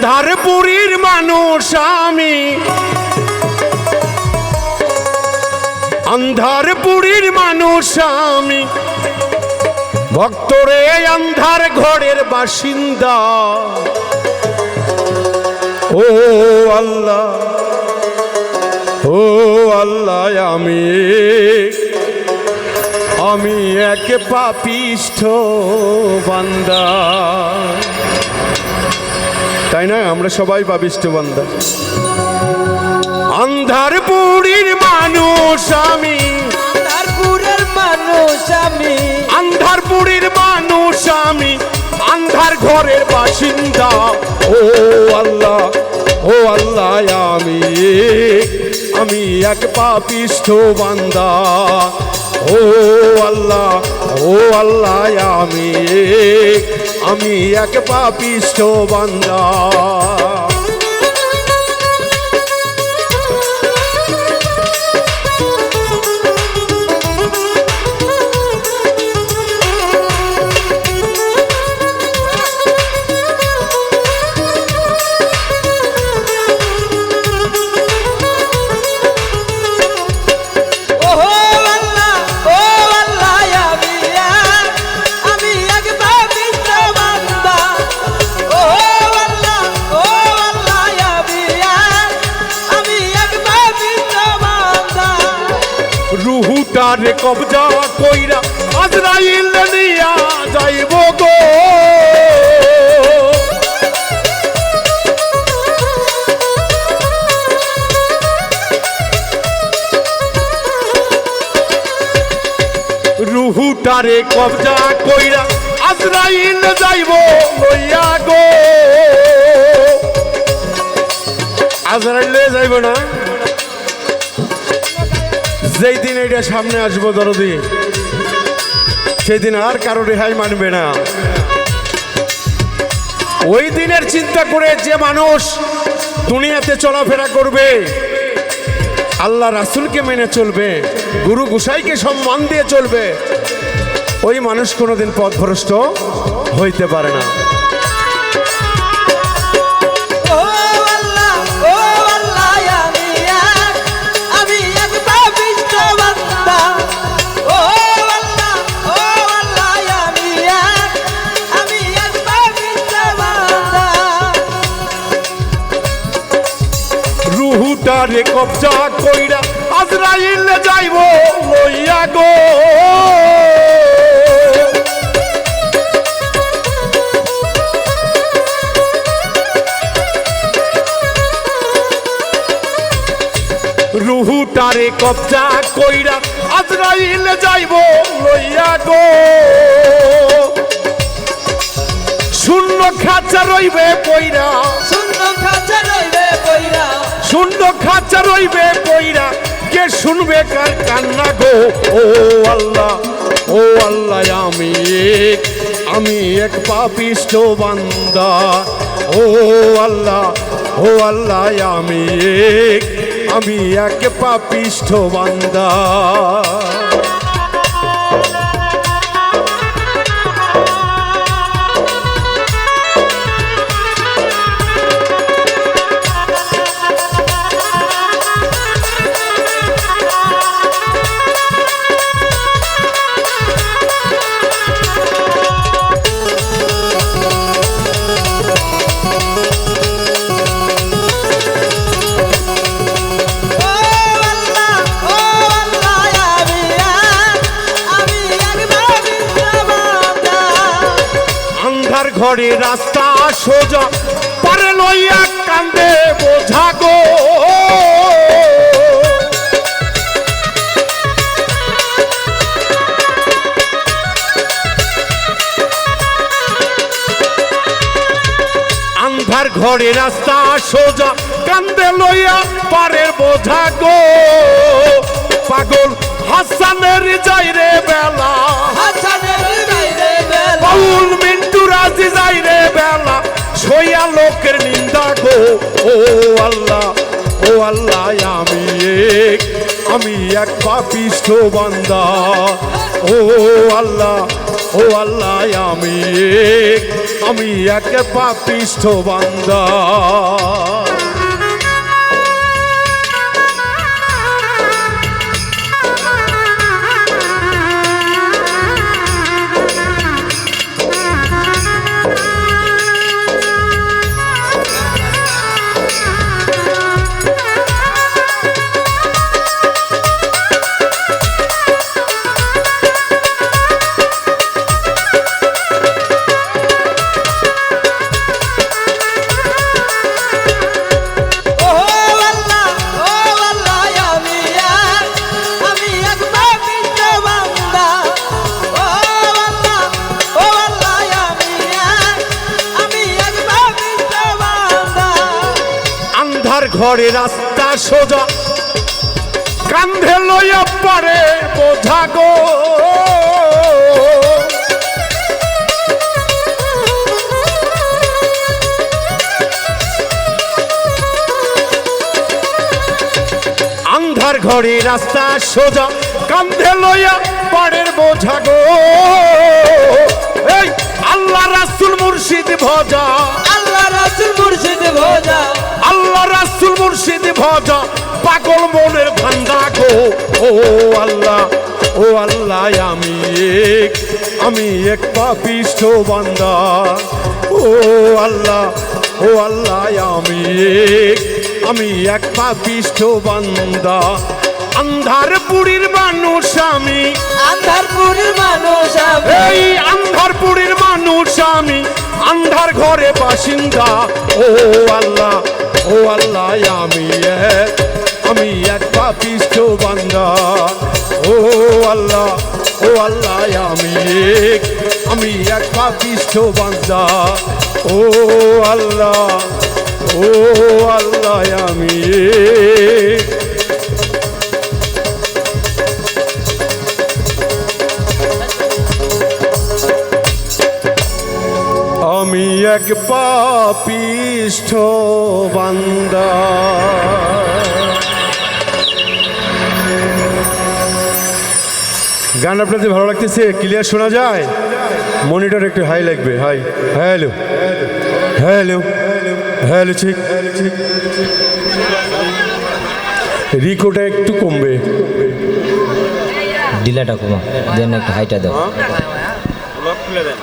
আন্ধারপুরীর মানুষ আমি, আন্ধারপুরীর মানুষ আমি, ভক্তরে আন্ধার ঘরের বাসিন্দা। ও আল্লাহ, ও আল্লাহ, আমি এক পাপিষ্ঠ বান্দা। তাই না? আমরা সবাই পাপিষ্ঠ বান্দা। আন্ধারপুরীর মানুষ আমি, আন্ধারপুরের মানুষ আমি, আন্ধারপুরীর মানুষ আমি, আন্ধার ঘরের বাসিন্দা। ও আল্লাহ, ও আল্লাহ, আমি এক পাপিষ্ঠ বান্দা। ও আল্লাহ, ও আল্লাহ, আমি এক পাপিষ্ঠ বান্দা। রুহুটারে কবজা কইরা আজরাইল নিয়া যাইব গো। রুহুটারে কবজা কইরা আজরাইল যাইব লইয়া গো। আজরাইল যাইব না? যেই দিন এটা সামনে আসবো দরদি, সেই দিন আর কারো রেহাই মানবে না। ওই দিনের চিন্তা করে যে মানুষ দুনিয়াতে চলাফেরা করবে, আল্লাহ রাসূলকে মেনে চলবে, গুরু গোসাইকে সম্মান দিয়ে চলবে, ওই মানুষ কোনোদিন পথভ্রষ্ট হইতে পারে না। রুহুটারে কবজা কইরা আজরাইল যাইব লইয়া গো। রুহুটারে কবজা কইরা আজরাইল যাইব লইয়া গো। শূন্য খাঁচা রইবে পইরা, শূন্য খাঁচা রইবে পইরা, শূন্য খাঁচা রইবে পইরা, কে শুনবে কার কান্না গো। ও আল্লাহ, ও আল্লাহ, আমি এক পাপিষ্ঠ বান্দা। ও আল্লাহ, ও আল্লাহ, আমি এক পাপিষ্ঠ বান্দা। ঘরে রাস্তা সোজা পারে লইয়া কান্দে বোঝা গো। আন্ধার ঘরে রাস্তা সোজা কান্দে লইয়া পারে বোঝা গো। পাগল হাসানের যাইরে বেলা, বাউল মিন্টু রাজি যাইরে বেলা, সইয়া লোকের নিন্দা গো। ও আল্লাহ, ও আল্লাহ, আমি এক পাপিষ্ঠ বান্দা। ও আল্লাহ, ও আল্লাহ, আমি এক পাপিষ্ঠ বান্দা। ঘরে রাস্তা সোজা কান্ধে লইয়া পারে বোঝা গো, আন্ধার ঘরে রাস্তা সোজা কান্ধে লইয়া পাড়ের বোঝা গো। এই আল্লাহ রাসূল মুর্শিদ ভজা, আল্লাহ রাসূল মুর্শিদ ভজা, আল্লাহ রাসূল মুর্শিদ ভজা পাগল মনের ভান্ডা গো। ও আল্লাহ, ও আল্লাহ, আমি এক পাপিষ্ঠ বান্দা। ও আল্লাহ, ও আল্লাহ, আমি এক পাপিষ্ঠ বান্দা। আন্ধারপুরীর মানুষ আমি, আন্ধারপুরের মানুষ আমি, এই আন্ধারপুরের মানুষ আমি, আন্ধার ঘরে বাসিন্দা। ও আল্লাহ, ও আল্লাহ, আমি এক পাপিষ্ঠ বান্দা। ও আল্লাহ, ও আল্লাহ, আমি এক পাপিষ্ঠ বান্দা। ও আল্লাহ, ও আল্লাহ, আমি এক পাপিষ্ঠ বান্দা। গান আপনাদের ভালো লাগতেছে? ক্লিয়ার শোনা যায়? মনিটর একটু হাই লাগবে। হাই, হ্যালো হ্যালো হ্যালো, ঠিক। রিকোটা একটু কমবে, ডিলাটা কমা দেন, একটু হাইটা দাও। লক খুলে দেন।